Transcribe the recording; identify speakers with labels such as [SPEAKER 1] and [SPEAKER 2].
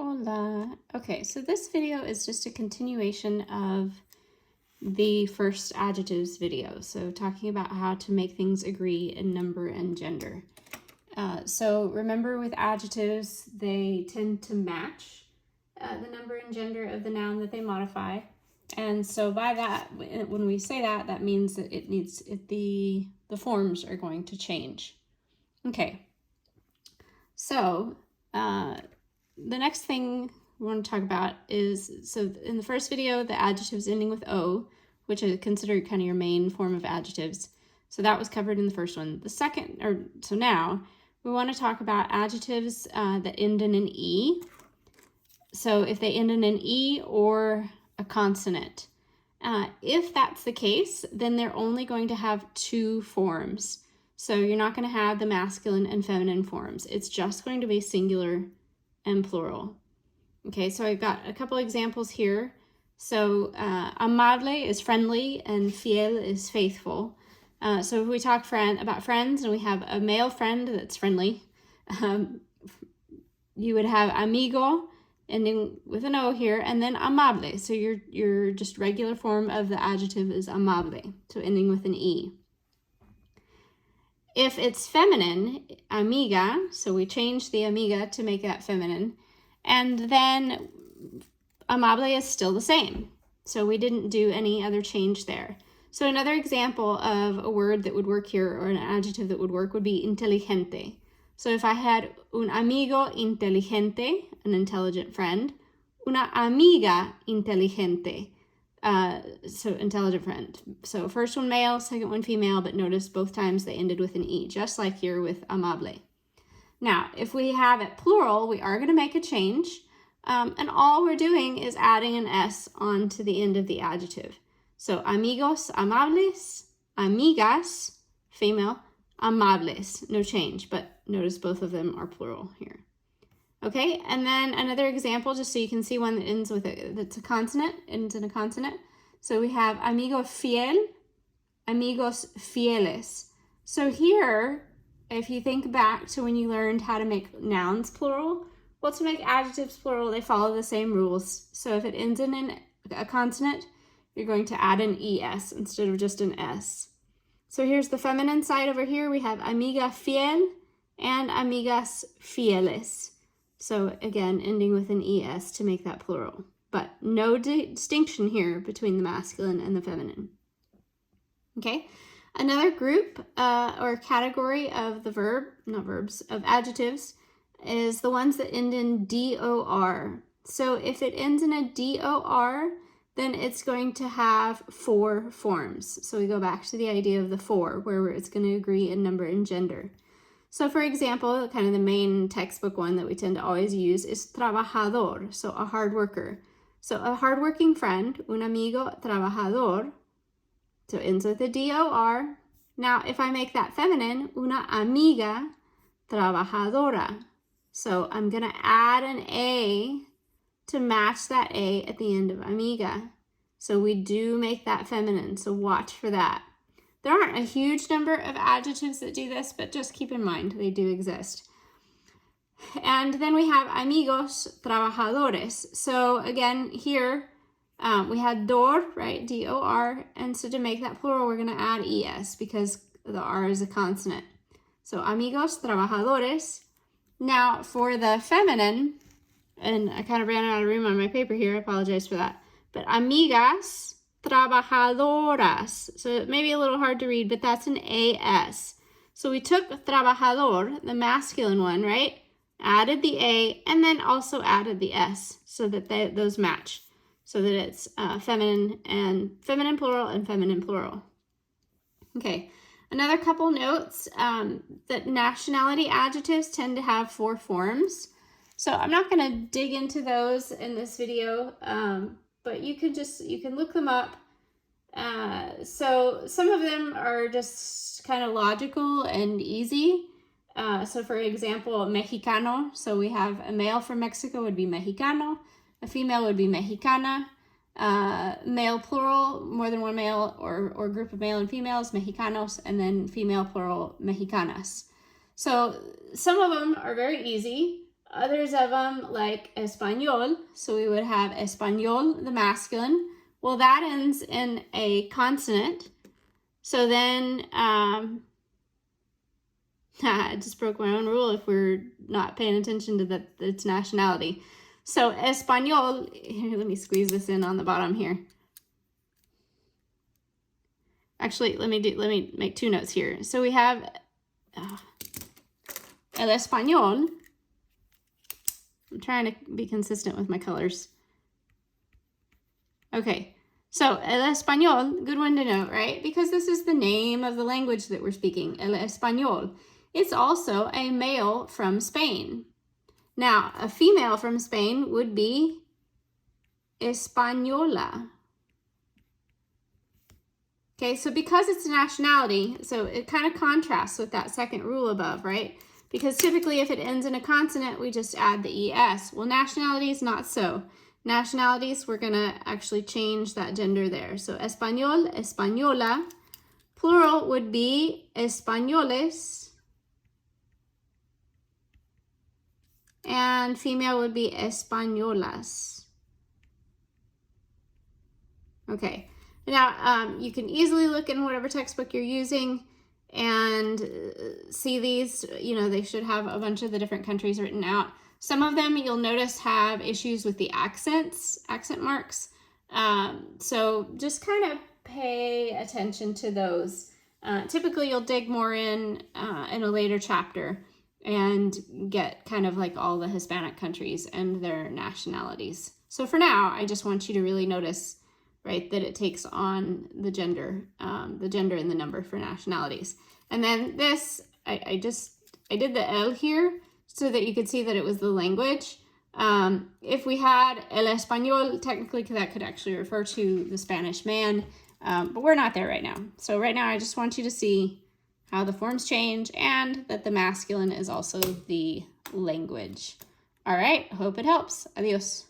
[SPEAKER 1] Hola. Okay, so this video is just a continuation of the first adjectives video. So talking about how to make things agree in number and gender. So remember with adjectives, they tend to match the number and gender of the noun that they modify. And so by that, when we say that, that means that the forms are going to change. Okay. So, the next thing we want to talk about is, so in the first video, the adjectives ending with O, which is considered kind of your main form of adjectives. So that was covered in the first one. The second, so now we want to talk about adjectives that end in an E. So if they end in an E or a consonant. If that's the case, then they're only going to have two forms. So you're not going to have the masculine and feminine forms. It's just going to be singular and plural. Okay, so I've got a couple examples here. So amable is friendly and fiel is faithful. So if we talk about friends and we have a male friend that's friendly, you would have amigo ending with an O here, and then amable. So your just regular form of the adjective is amable, so ending with an E. If it's feminine, amiga, so we change the amiga to make that feminine, and then amable is still the same. So we didn't do any other change there. So another example of a word that would work here, or an adjective that would work, would be inteligente. So if I had un amigo inteligente, an intelligent friend, una amiga inteligente, so intelligent friend. So first one male, second one female, but notice both times they ended with an E, just like here with amable. Now, if we have it plural, we are going to make a change, and all we're doing is adding an S onto the end of the adjective. So amigos, amables, amigas, female, amables, no change, but notice both of them are plural here. Okay, and then another example, just so you can see one that ends with that's a consonant, ends in a consonant. So we have amigo fiel, amigos fieles. So here, if you think back to when you learned how to make nouns plural, well, to make adjectives plural, they follow the same rules. So if it ends in a consonant, you're going to add an ES instead of just an S. So here's the feminine side over here. We have amiga fiel and amigas fieles. So again, ending with an ES to make that plural, but no distinction here between the masculine and the feminine. Okay, another group or category of the of adjectives is the ones that end in DOR. So if it ends in a DOR, then it's going to have four forms. So we go back to the idea of the four, where it's going to agree in number and gender. So for example, kind of the main textbook one that we tend to always use is trabajador, so a hard worker. So a hardworking friend, un amigo trabajador, so it ends with a DOR. Now if I make that feminine, una amiga trabajadora. So I'm going to add an A to match that A at the end of amiga. So we do make that feminine, so watch for that. There aren't a huge number of adjectives that do this, but just keep in mind they do exist. And then we have amigos trabajadores. So again, here we had dor, right, D-O-R, and so to make that plural, we're going to add ES because the R is a consonant. So amigos trabajadores. Now for the feminine, and I kind of ran out of room on my paper here, I apologize for that, but amigas trabajadoras. So it may be a little hard to read, but that's an AS. So we took trabajador, the masculine one, right? Added the A, and then also added the S so that those match. So that it's feminine plural and feminine plural. Okay, another couple notes, that nationality adjectives tend to have four forms. So I'm not going to dig into those in this video, but you can look them up. So some of them are just kind of logical and easy. So for example, Mexicano. So we have a male from Mexico would be Mexicano. A female would be Mexicana. Male plural, more than one male or group of male and females, Mexicanos. And then female plural, Mexicanas. So some of them are very easy. Others of them, like español, so we would have español, the masculine. Well, that ends in a consonant. So then, I just broke my own rule if we're not paying attention to its nationality. So español, here, let me squeeze this in on the bottom here. Actually, let me make two notes here. So we have el español. I'm trying to be consistent with my colors. Okay, so el español, good one to know, right? Because this is the name of the language that we're speaking, el español. It's also a male from Spain. Now, a female from Spain would be española. Okay, so because it's a nationality, so it kind of contrasts with that second rule above, right? Because typically if it ends in a consonant, we just add the ES. Well, nationalities, not so. Nationalities, we're gonna actually change that gender there. So español, española. Plural would be españoles. And female would be españolas. Okay. Now, you can easily look in whatever textbook you're using and see these. You know, they should have a bunch of the different countries written out. Some of them you'll notice have issues with the accent marks. So just kind of pay attention to those. Typically, you'll dig more in a later chapter and get kind of like all the Hispanic countries and their nationalities. So for now, I just want you to really notice, right, that it takes on the gender and the number for nationalities. And then this, I did the L here so that you could see that it was the language. If we had el español, technically that could actually refer to the Spanish man, but we're not there right now. So right now I just want you to see how the forms change and that the masculine is also the language. All right, hope it helps. Adios.